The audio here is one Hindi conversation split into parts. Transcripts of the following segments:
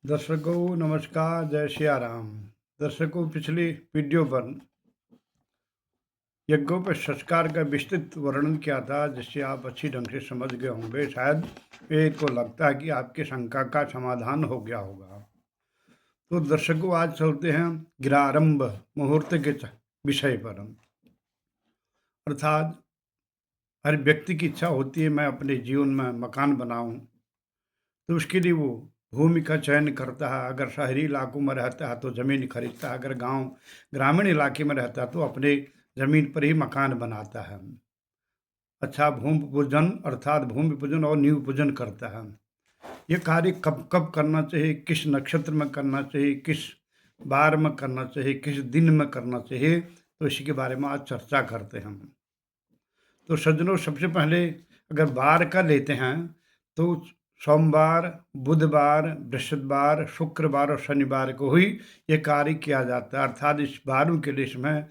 दर्शकों नमस्कार, जय सिया राम। दर्शकों, पिछली वीडियो पर यज्ञोपसंस्कार का विस्तृत वर्णन किया था, जिससे आप अच्छी ढंग से समझ गए होंगे। शायद मेरे को लगता है कि आपकी शंका का समाधान हो गया होगा। तो दर्शकों, आज चलते हैं गृहारंभ मुहूर्त के विषय पर। अर्थात हर व्यक्ति की इच्छा होती है मैं अपने जीवन में मकान बनाऊं, तो उसके लिए वो भूमि का चयन करता है। अगर शहरी इलाकों में रहता है तो ज़मीन खरीदता है, अगर गांव ग्रामीण इलाके में रहता है तो अपने ज़मीन पर ही मकान बनाता है। अच्छा, भूमि पूजन अर्थात भूमि पूजन और नींव पूजन करता है। ये कार्य कब कब करना चाहिए, किस नक्षत्र में करना चाहिए, किस बार में करना चाहिए, किस दिन में करना चाहिए, तो इसी के बारे में आज चर्चा करते हैं हम। तो सज्जनों, सबसे पहले अगर बार का लेते हैं तो सोमवार, बुधवार, बृहस्पतिवार, शुक्रवार और शनिवार को ही ये कार्य किया जाता है। अर्थात इस बारों के लिस्ट में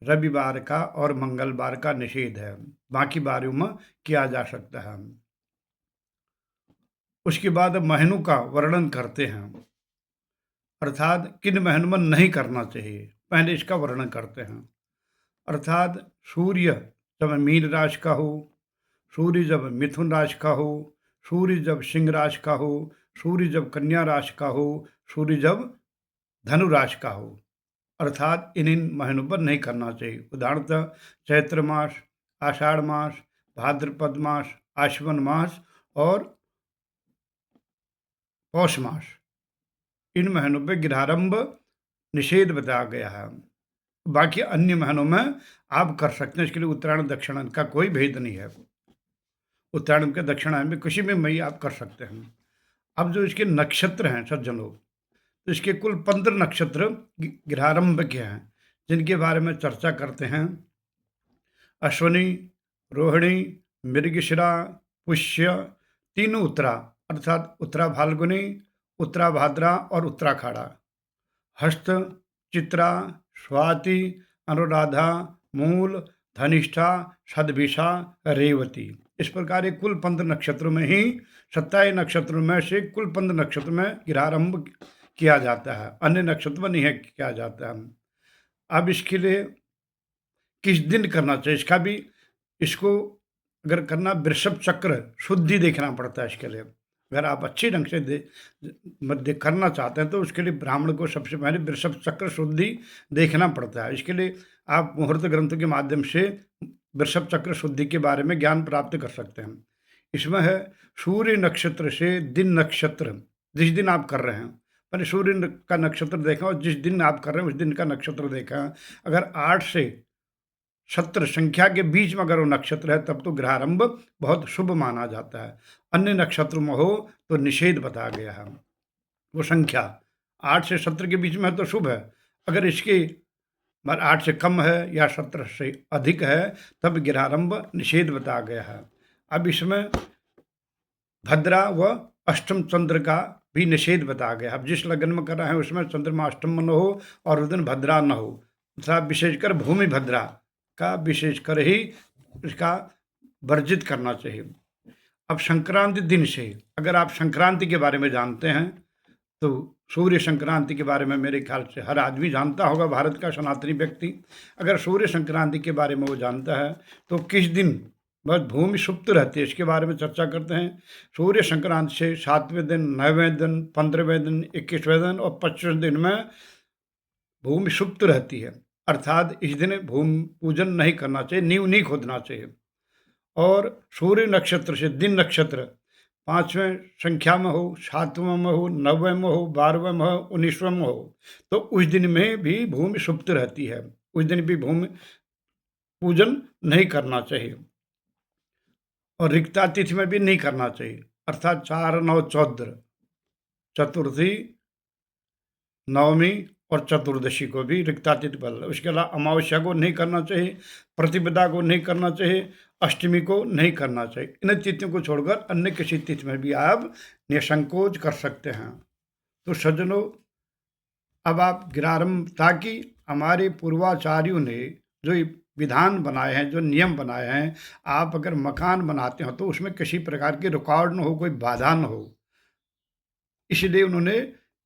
रविवार का और मंगलवार का निषेध है, बाकी बारों में किया जा सकता है। उसके बाद महीनों का वर्णन करते हैं, अर्थात किन महीनों में नहीं करना चाहिए, पहले इसका वर्णन करते हैं। अर्थात सूर्य जब मीन राशि का हो, सूर्य जब मिथुन राशि का हो, सूर्य जब सिंह राशि का हो, सूर्य जब कन्या राशि का हो, सूर्य जब धनु राशि का हो, अर्थात इन महीनों पर नहीं करना चाहिए। उदाहरणतः चैत्र मास, आषाढ़ मास, भाद्रपद मास, आश्विन मास और पौष मास, इन महीनों पर गृहारंभ निषेध बताया गया है। बाकी अन्य महीनों में आप कर सकते हैं। इसके लिए उत्तरायण दक्षिणायन का कोई भेद नहीं है। उत्तरायण के दक्षिणायन में किसी में मई आप कर सकते हैं। अब जो इसके नक्षत्र हैं सज्जनों, तो इसके कुल 15 नक्षत्र गृहारंभ के हैं, जिनके बारे में चर्चा करते हैं। अश्विनी, रोहिणी, मृगशिरा, पुष्य, तीनों उत्तरा अर्थात उत्तरा फाल्गुनी, उत्तरा भाद्रा और उत्तराखाड़ा, हस्त, चित्रा, स्वाति, अनुराधा, मूल, धनिष्ठा, सदभिषा, रेवती। इस प्रकार ये कुल 15 नक्षत्रों में ही 27 नक्षत्रों में से कुल 15 नक्षत्र में गृहारंभ किया जाता है, अन्य नक्षत्र में नहीं किया जाता है। अब इसके लिए किस दिन करना चाहिए, इसको अगर करना, वृषभ चक्र शुद्धि देखना पड़ता है इसके लिए। अगर आप अच्छी ढंग से मध्य करना चाहते हैं तो उसके लिए ब्राह्मण को सबसे पहले वृषभ चक्र शुद्धि देखना पड़ता है। इसके लिए आप मुहूर्त ग्रंथों के माध्यम से वृषभ चक्र शुद्धि के बारे में ज्ञान प्राप्त कर सकते हैं। इसमें है सूर्य नक्षत्र से दिन नक्षत्र, जिस दिन आप कर रहे हैं पहले सूर्य का नक्षत्र देखा और जिस दिन आप कर रहे हैं उस दिन का नक्षत्र देखा। अगर 8 से 17 संख्या के बीच में अगर वो नक्षत्र है तब तो गृहारंभ बहुत शुभ माना जाता है। अन्य नक्षत्रों में हो तो निषेध बताया गया है। वो संख्या 8 से 17 के बीच में है तो शुभ है, अगर इसके 8 से कम है या 17 से अधिक है तब गृहारंभ निषेध बताया गया है। अब इसमें भद्रा व अष्टम चंद्र का भी निषेध बताया गया है। अब जिस लगन में कर रहे हैं उसमें चंद्रमा अष्टम में न हो और उस दिन भद्रा न हो, तथा विशेषकर भूमि भद्रा का विशेषकर ही इसका वर्जित करना चाहिए। अब संक्रांति दिन से, अगर आप संक्रांति के बारे में जानते हैं तो सूर्य संक्रांति के बारे में मेरे ख्याल से हर आदमी जानता होगा, भारत का सनातनी व्यक्ति। अगर सूर्य संक्रांति के बारे में वो जानता है तो किस दिन बस भूमि सुप्त रहती है, इसके बारे में चर्चा करते हैं। सूर्य संक्रांति से 7वें दिन, 9वें दिन, 15वें दिन, 21वें दिन और 25वें दिन में भूमि सुप्त रहती है। अर्थात इस दिन भूमि पूजन नहीं करना चाहिए, नींव नहीं खोदना चाहिए। और सूर्य नक्षत्र से दिन नक्षत्र 5वें संख्या में हो, 7वें में हो, 9वें में हो, 12वें में हो, 19वें में हो तो उस दिन में भी भूमि सुप्त रहती है, उस दिन भी भूमि पूजन नहीं करना चाहिए। और रिक्ता तिथि में भी नहीं करना चाहिए, अर्थात 4, 9, 14, चतुर्थी, नवमी और चतुर्दशी को भी रिक्तातिथि बल। उसके अलावा अमावस्या को नहीं करना चाहिए, प्रतिपदा को नहीं करना चाहिए, अष्टमी को नहीं करना चाहिए। इन तिथियों को छोड़कर अन्य किसी तिथि में भी आप निसंकोच कर सकते हैं। तो सज्जनों, अब आप गृहारंभ, ताकि हमारे पूर्वाचार्यों ने जो विधान बनाए हैं, जो नियम बनाए हैं, आप अगर मकान बनाते हो तो उसमें किसी प्रकार की रुकावट न हो, कोई बाधा न हो, इसलिए उन्होंने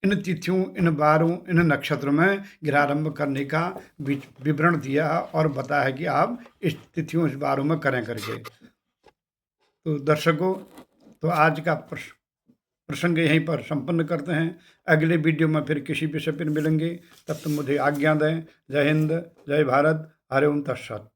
इन तिथियों, इन वारों, इन नक्षत्रों में गृहारंभ करने का विवरण दिया है और बताया है कि आप इस तिथियों, इस वारों में करें करके। तो दर्शकों, तो आज का प्रसंग यहीं पर संपन्न करते हैं। अगले वीडियो में फिर किसी विषय पर मिलेंगे। तब तक मुझे आज्ञा दें। जय हिंद, जय भारत, हरि ओम तत्सत।